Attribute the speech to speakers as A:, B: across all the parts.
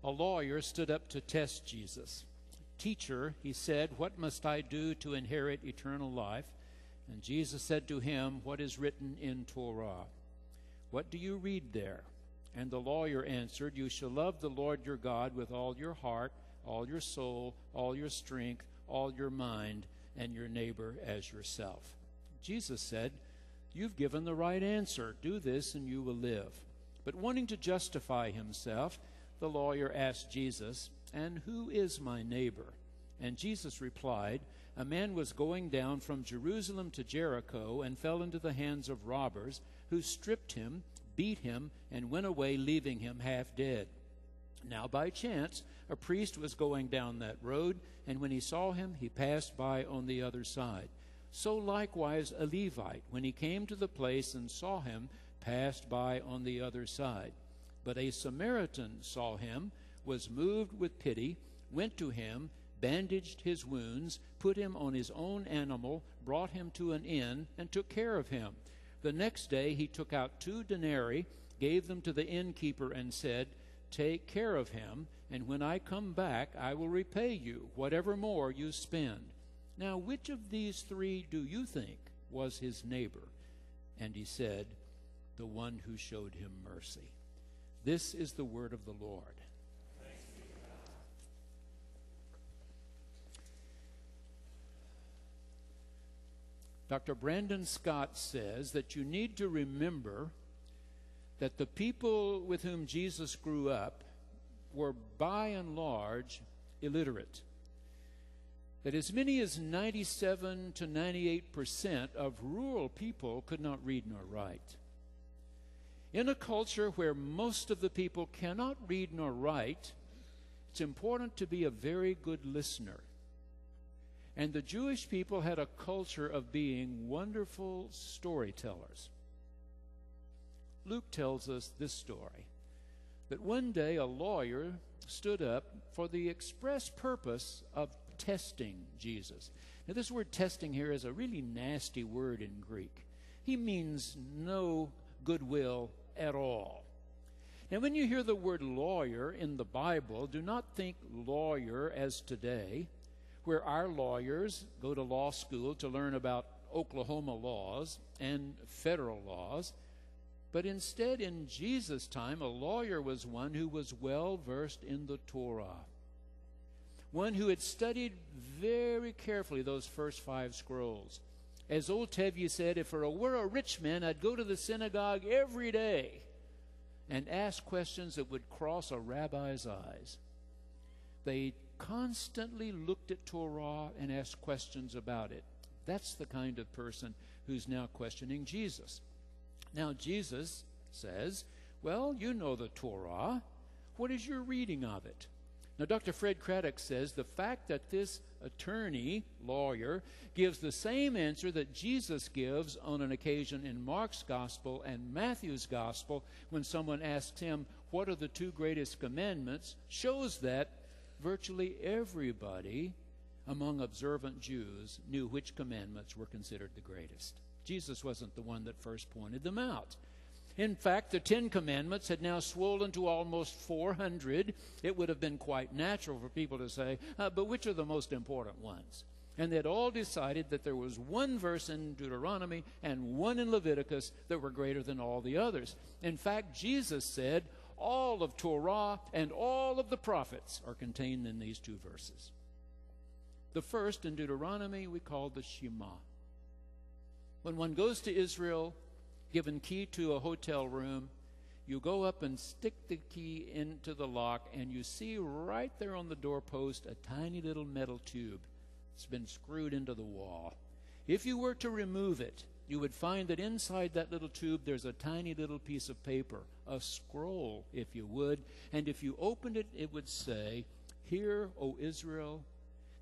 A: A lawyer stood up to test Jesus. "Teacher," he said, "what must I do to inherit eternal life?" And Jesus said to him, "What is written in Torah? What do you read there?" And the lawyer answered, "You shall love the Lord your God with all your heart, all your soul, all your strength, all your mind, and your neighbor as yourself." Jesus said, "You've given the right answer. Do this and you will live." But wanting to justify himself, the lawyer asked Jesus, "And who is my neighbor?" And Jesus replied, "A man was going down from Jerusalem to Jericho and fell into the hands of robbers, who stripped him, beat him, and went away, leaving him half dead. Now by chance a priest was going down that road, and when he saw him, he passed by on the other side. So likewise a Levite, when he came to the place and saw him, passed by on the other side. But a Samaritan saw him, was moved with pity, went to him, bandaged his wounds, put him on his own animal, brought him to an inn, and took care of him. The next day he took out 2 denarii, gave them to the innkeeper, and said, 'Take care of him, and when I come back I will repay you whatever more you spend.' Now which of these 3 do you think was his neighbor?" And he said, "The one who showed him mercy." This is the word of the Lord.
B: Thanks be to God.
A: Dr. Brandon Scott says that you need to remember that the people with whom Jesus grew up were by and large illiterate. That as many as 97 to 98% of rural people could not read nor write. In a culture where most of the people cannot read nor write, it's important to be a very good listener. And the Jewish people had a culture of being wonderful storytellers. Luke tells us this story, that one day a lawyer stood up for the express purpose of testing Jesus. Now this word testing here is a really nasty word in Greek. He means no goodwill at all. Now when you hear the word lawyer in the Bible, do not think lawyer as today, where our lawyers go to law school to learn about Oklahoma laws and federal laws. But instead, in Jesus' time, a lawyer was one who was well versed in the Torah, one who had studied very carefully those first 5 scrolls. As old Tevye said, "If I were a rich man, I'd go to the synagogue every day and ask questions that would cross a rabbi's eyes." They constantly looked at Torah and asked questions about it. That's the kind of person who's now questioning Jesus. Now Jesus says, "Well, you know the Torah. What is your reading of it?" Now, Dr. Fred Craddock says the fact that this attorney, lawyer, gives the same answer that Jesus gives on an occasion in Mark's Gospel and Matthew's Gospel when someone asks him, "What are the 2 greatest commandments?" shows that virtually everybody among observant Jews knew which commandments were considered the greatest. Jesus wasn't the one that first pointed them out. In fact, the 10 Commandments had now swollen to almost 400. It would have been quite natural for people to say, but which are the most important ones? And they had all decided that there was one verse in Deuteronomy and one in Leviticus that were greater than all the others. In fact, Jesus said all of Torah and all of the prophets are contained in these 2 verses. The first in Deuteronomy we call the Shema. When one goes to Israel, given key to a hotel room, you go up and stick the key into the lock, and you see right there on the doorpost a tiny little metal tube. It's been screwed into the wall. If you were to remove it, you would find that inside that little tube there's a tiny little piece of paper, a scroll, if you would, and if you opened it, it would say, "Hear, O Israel,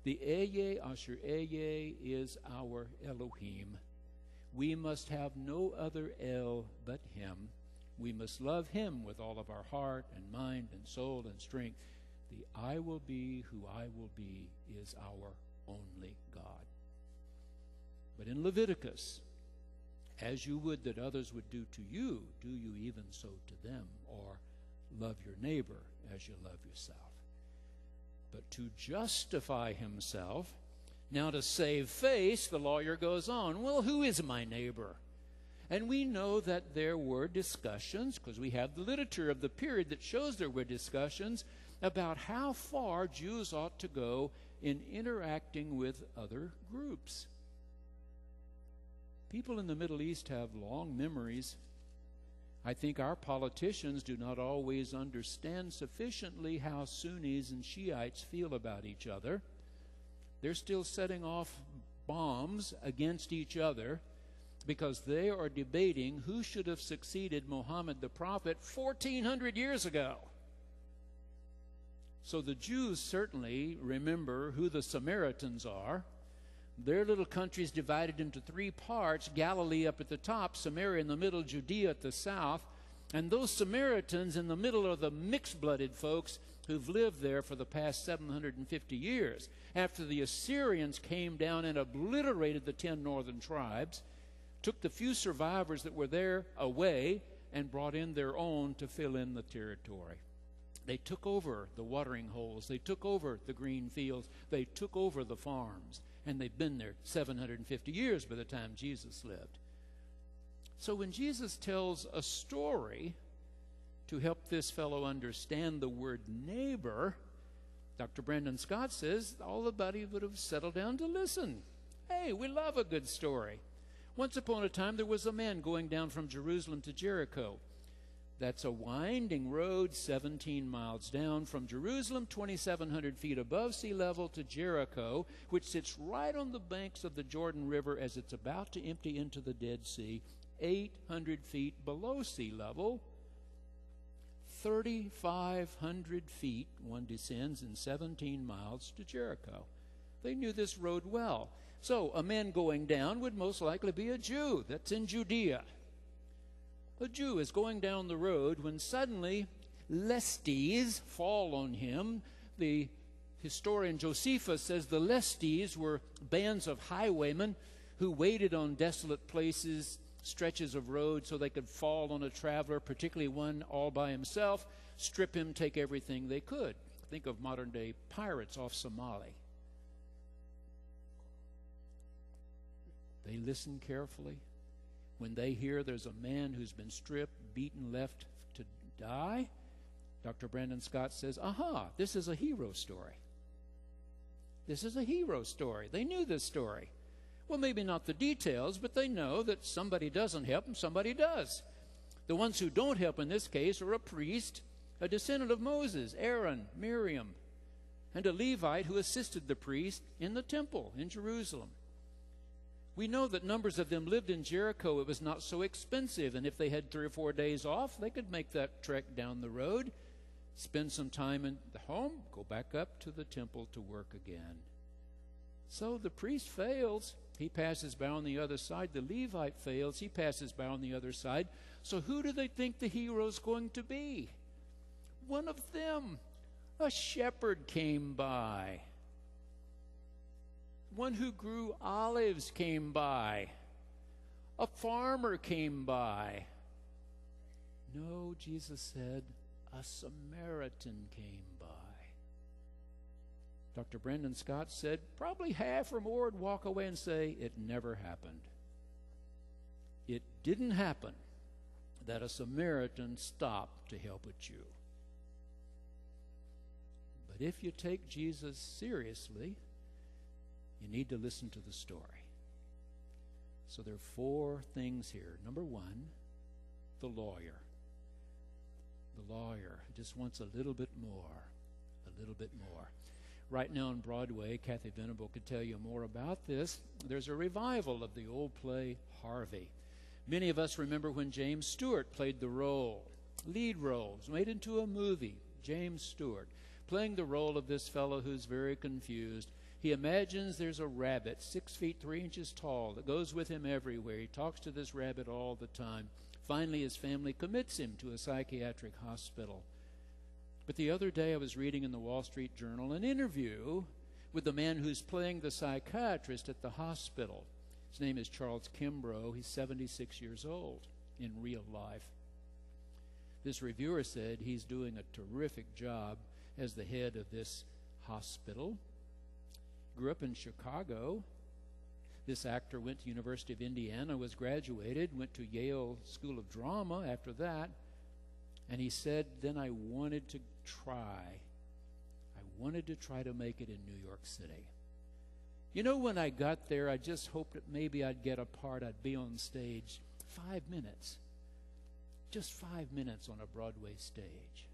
A: the Ehyeh Asher Ehyeh is our Elohim. We must have no other El but Him. We must love Him with all of our heart and mind and soul and strength. The I will be who I will be is our only God." But in Leviticus, "As you would that others would do to you, do you even so to them." Or, love your neighbor as you love yourself. But to justify himself, now to save face, the lawyer goes on, well, who is my neighbor? And we know that there were discussions, because we have the literature of the period that shows there were discussions about how far Jews ought to go in interacting with other groups. People in the Middle East have long memories. I think our politicians do not always understand sufficiently how Sunnis and Shiites feel about each other. They're still setting off bombs against each other because they are debating who should have succeeded Muhammad the Prophet 1,400 years ago. So the Jews certainly remember who the Samaritans are. Their little country is divided into three parts: Galilee up at the top, Samaria in the middle, Judea at the south. And those Samaritans in the middle are the mixed-blooded folks who've lived there for the past 750 years. After the Assyrians came down and obliterated the 10 northern tribes, took the few survivors that were there away, and brought in their own to fill in the territory. They took over the watering holes. They took over the green fields. They took over the farms. And they've been there 750 years by the time Jesus lived. So when Jesus tells a story to help this fellow understand the word neighbor, Dr. Brandon Scott says all the buddies would have settled down to listen. Hey, we love a good story. Once upon a time, there was a man going down from Jerusalem to Jericho. That's a winding road 17 miles down from Jerusalem, 2,700 feet above sea level, to Jericho, which sits right on the banks of the Jordan River as it's about to empty into the Dead Sea, 800 feet below sea level. 3,500 feet one descends in 17 miles to Jericho. They knew this road well. So a man going down would most likely be a Jew. That's in Judea. A Jew is going down the road when suddenly Lestes fall on him. The historian Josephus says the Lestes were bands of highwaymen who waited on desolate places, stretches of road, so they could fall on a traveler, particularly one all by himself, strip him, take everything they could. Think of modern-day pirates off Somali. They listen carefully. When they hear there's a man who's been stripped, beaten, left to die, Dr. Brandon Scott says, aha, this is a hero story. This is a hero story. They knew this story. Well, maybe not the details, but they know that somebody doesn't help and somebody does. The ones who don't help in this case are a priest, a descendant of Moses, Aaron, Miriam, and a Levite who assisted the priest in the temple in Jerusalem. We know that numbers of them lived in Jericho. It was not so expensive, and if they had 3 or 4 days off, they could make that trek down the road, spend some time in the home, go back up to the temple to work again. So the priest fails. He passes by on the other side. The Levite fails. He passes by on the other side. So who do they think the hero's going to be? One of them. A shepherd came by. One who grew olives came by. A farmer came by. No, Jesus said, a Samaritan came by. Dr. Brandon Scott said probably half or more would walk away and say, it never happened. It didn't happen that a Samaritan stopped to help a Jew. But if you take Jesus seriously, you need to listen to the story. So there are 4 things here. Number 1, the lawyer. The lawyer just wants a little bit more, a little bit more. Right now on Broadway, Kathy Venable could tell you more about this. There's a revival of the old play Harvey. Many of us remember when James Stewart played the role. Lead roles made into a movie. James Stewart playing the role of this fellow who's very confused. He imagines there's a rabbit 6 feet 3 inches tall that goes with him everywhere. He talks to this rabbit all the time. Finally, his family commits him to a psychiatric hospital. But the other day I was reading in the Wall Street Journal an interview with the man who's playing the psychiatrist at the hospital. His name is Charles Kimbrough. He's 76 years old in real life. This reviewer said he's doing a terrific job as the head of this hospital. Grew up in Chicago. This actor went to University of Indiana, was graduated, went to Yale School of Drama after that, and he said, then I wanted to try to make it in New York City. You know, when I got there, I just hoped that maybe I'd get a part, I'd be on stage 5 minutes. Just 5 minutes on a Broadway stage.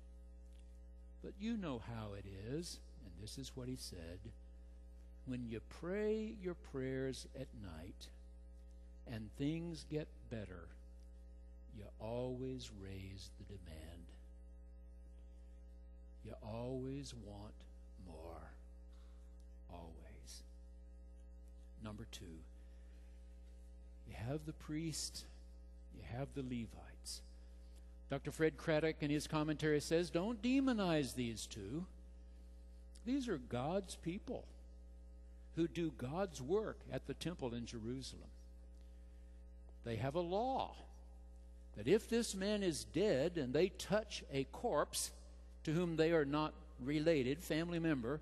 A: But you know how it is, and this is what he said. When you pray your prayers at night and things get better, you always raise the demand. You always want more. Always. Number 2, you have the priest, you have the Levites. Dr. Fred Craddock in his commentary says, don't demonize these two. These are God's people who do God's work at the temple in Jerusalem. They have a law that if this man is dead and they touch a corpse to whom they are not related, family member,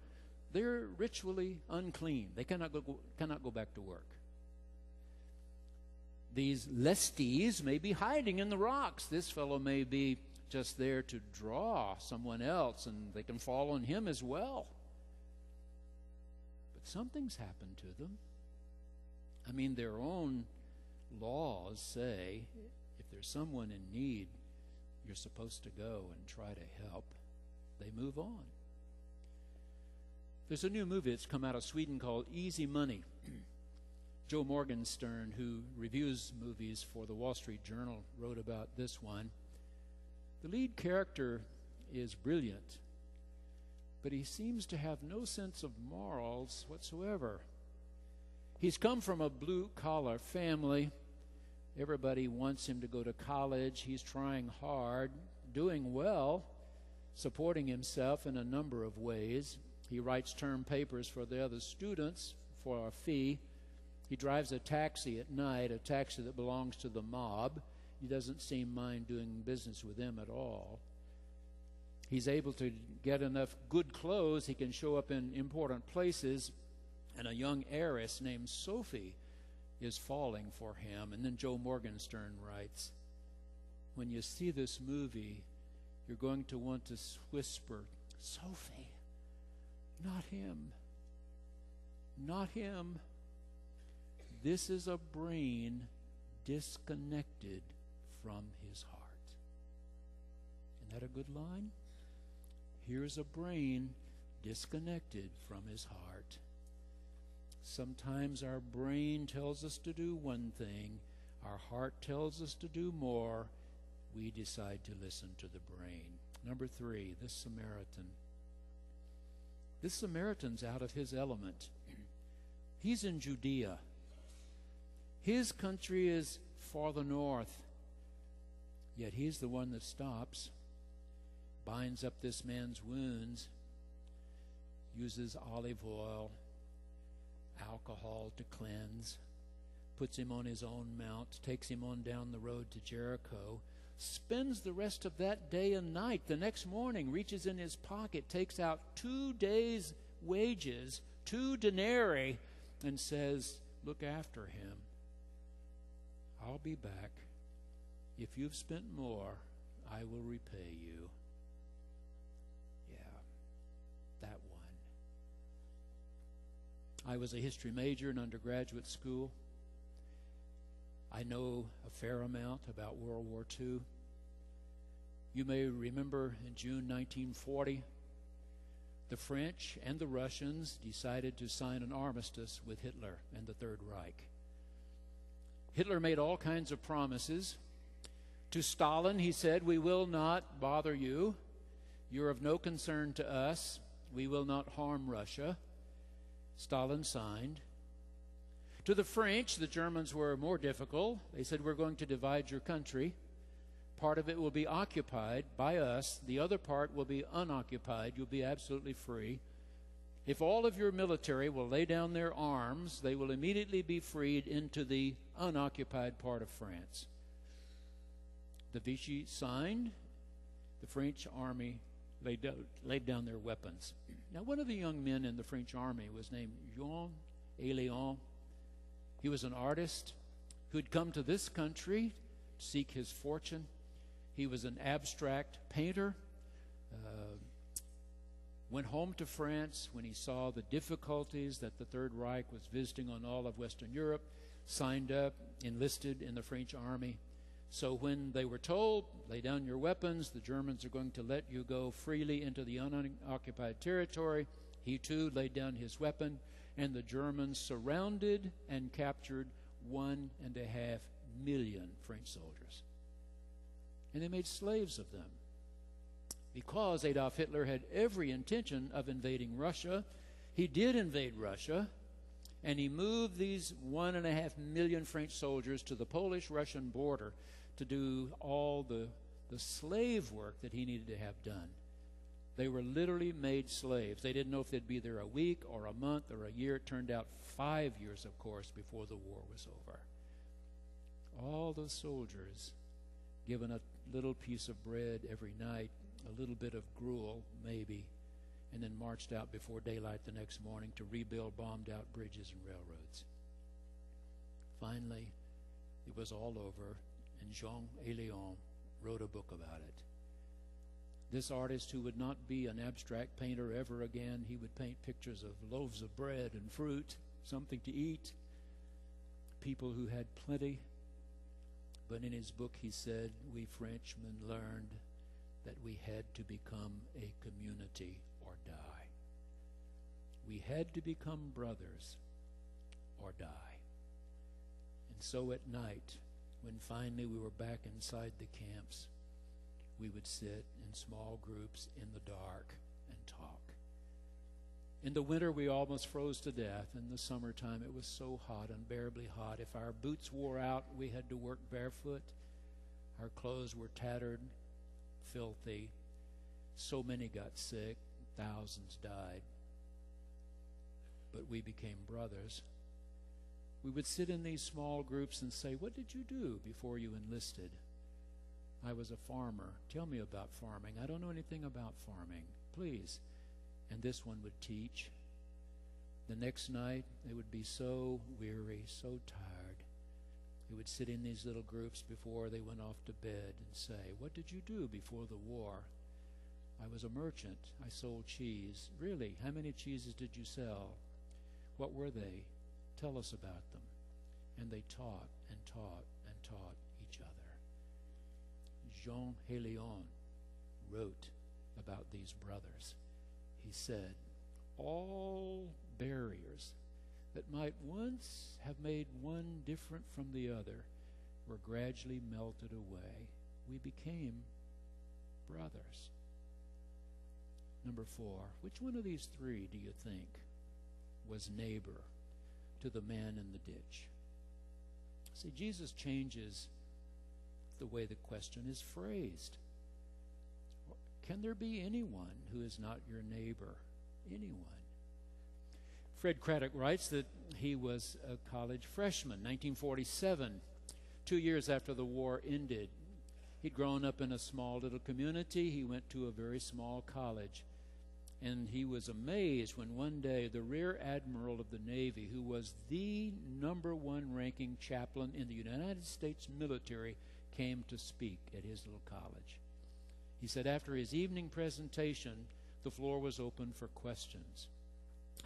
A: they're ritually unclean. They cannot go back to work. These lesties may be hiding in the rocks. This fellow may be just there to draw someone else, and they can fall on him as well. But something's happened to them. I mean, their own laws say if there's someone in need, you're supposed to go and try to help. They move on. There's a new movie that's come out of Sweden called Easy Money. Joe Morgenstern, who reviews movies for the Wall Street Journal, wrote about this one. The lead character is brilliant, but he seems to have no sense of morals whatsoever. He's come from a blue-collar family. Everybody wants him to go to college. He's trying hard, doing well, supporting himself in a number of ways. He writes term papers for the other students for a fee. He drives a taxi at night, a taxi that belongs to the mob. He doesn't seem mind doing business with them at all. He's able to get enough good clothes. He can show up in important places. And a young heiress named Sophie is falling for him. And then Joe Morgenstern writes, when you see this movie, you're going to want to whisper, Sophie, not him. Not him. This is a brain disconnected from his heart. Isn't that a good line? Here's a brain disconnected from his heart. Sometimes our brain tells us to do one thing. Our heart tells us to do more. We decide to listen to the brain. Number 3, this Samaritan. This Samaritan's out of his element. He's in Judea. His country is farther north. Yet he's the one that stops, binds up this man's wounds, uses olive oil, alcohol to cleanse, puts him on his own mount, takes him on down the road to Jericho, spends the rest of that day and night. The next morning, reaches in his pocket, takes out 2 days' wages, 2 denarii, and says, look after him. I'll be back. If you've spent more, I will repay you. Yeah, that one. I was a history major in undergraduate school. I know a fair amount about World War II. You may remember in June 1940, the French and the Russians decided to sign an armistice with Hitler and the Third Reich. Hitler made all kinds of promises. To Stalin, he said, we will not bother you. You're of no concern to us. We will not harm Russia. Stalin signed. To the French, the Germans were more difficult. They said, we're going to divide your country. Part of it will be occupied by us. The other part will be unoccupied. You'll be absolutely free. If all of your military will lay down their arms, they will immediately be freed into the unoccupied part of France. The Vichy signed. the French army laid down their weapons. Now, one of the young men in the French army was named Jean Léon. He was an artist who'd come to this country to seek his fortune. He was an abstract painter. Went home to France when he saw the difficulties that the Third Reich was visiting on all of Western Europe, signed up, enlisted in the French army. So when they were told, lay down your weapons, the Germans are going to let you go freely into the unoccupied territory, he too laid down his weapon, and the Germans surrounded and captured 1.5 million French soldiers. And they made slaves of them. Because Adolf Hitler had every intention of invading Russia, he did invade Russia, and he moved these 1.5 million French soldiers to the Polish-Russian border to do all the slave work that he needed to have done. They were literally made slaves. They didn't know if they'd be there a week or a month or a year. It turned out 5 years, of course, before the war was over. All the soldiers given a little piece of bread every night, a little bit of gruel, maybe, and then marched out before daylight the next morning to rebuild bombed-out bridges and railroads. Finally, it was all over, and Jean Léon wrote a book about it. This artist, who would not be an abstract painter ever again, he would paint pictures of loaves of bread and fruit, something to eat, people who had plenty. But in his book he said, we Frenchmen learned that we had to become a community or die. We had to become brothers or die. And so at night, when finally we were back inside the camps, we would sit in small groups in the dark and talk. In the winter, we almost froze to death. In the summertime, it was so hot, unbearably hot. If our boots wore out, we had to work barefoot. Our clothes were tattered, filthy. So many got sick, thousands died. But we became brothers. We would sit in these small groups and say, what did you do before you enlisted? I was a farmer. Tell me about farming. I don't know anything about farming. Please. And this one would teach. The next night, they would be so weary, so tired. They would sit in these little groups before they went off to bed and say, what did you do before the war? I was a merchant. I sold cheese. Really? How many cheeses did you sell? What were they? Tell us about them. And they taught and taught and taught each other. Jean Léon wrote about these brothers. He said, all barriers that might once have made one different from the other were gradually melted away. We became brothers. Number 4, which one of these three do you think was neighbor to the man in the ditch? See, Jesus changes the way the question is phrased. Can there be anyone who is not your neighbor? Anyone. Fred Craddock writes that he was a college freshman, 1947, 2 years after the war ended. He'd grown up in a small little community. He went to a very small college. And he was amazed when one day the Rear Admiral of the Navy, who was the #1 ranking chaplain in the United States military, came to speak at his little college. He said after his evening presentation, the floor was open for questions.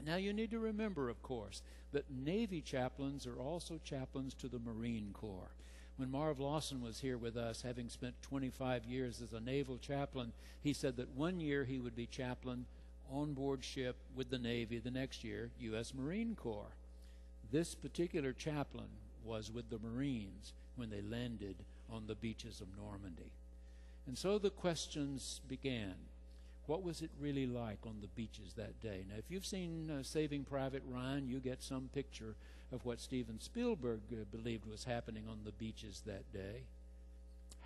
A: Now you need to remember, of course, that Navy chaplains are also chaplains to the Marine Corps. When Marv Lawson was here with us, having spent 25 years as a naval chaplain, he said that one year he would be chaplain on board ship with the Navy, the next year, U.S. Marine Corps. This particular chaplain was with the Marines when they landed on the beaches of Normandy. And so the questions began. What was it really like on the beaches that day? Now, if you've seen Saving Private Ryan, you get some picture of what Steven Spielberg believed was happening on the beaches that day.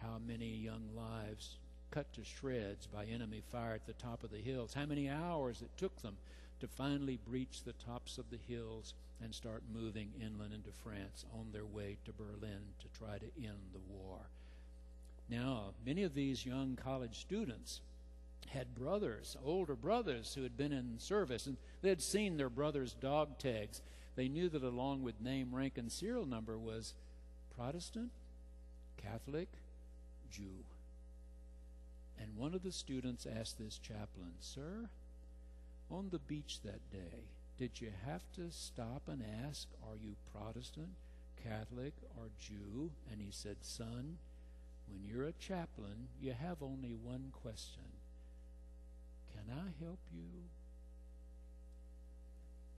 A: How many young lives cut to shreds by enemy fire at the top of the hills. How many hours it took them to finally breach the tops of the hills and start moving inland into France on their way to Berlin to try to end the war. Now, many of these young college students had brothers, older brothers, who had been in service, and they had seen their brothers' dog tags. They knew that along with name, rank, and serial number was Protestant, Catholic, Jew. And one of the students asked this chaplain, "Sir, on the beach that day, did you have to stop and ask, are you Protestant, Catholic, or Jew?" And he said, "Son, when you're a chaplain, you have only one question. Can I help you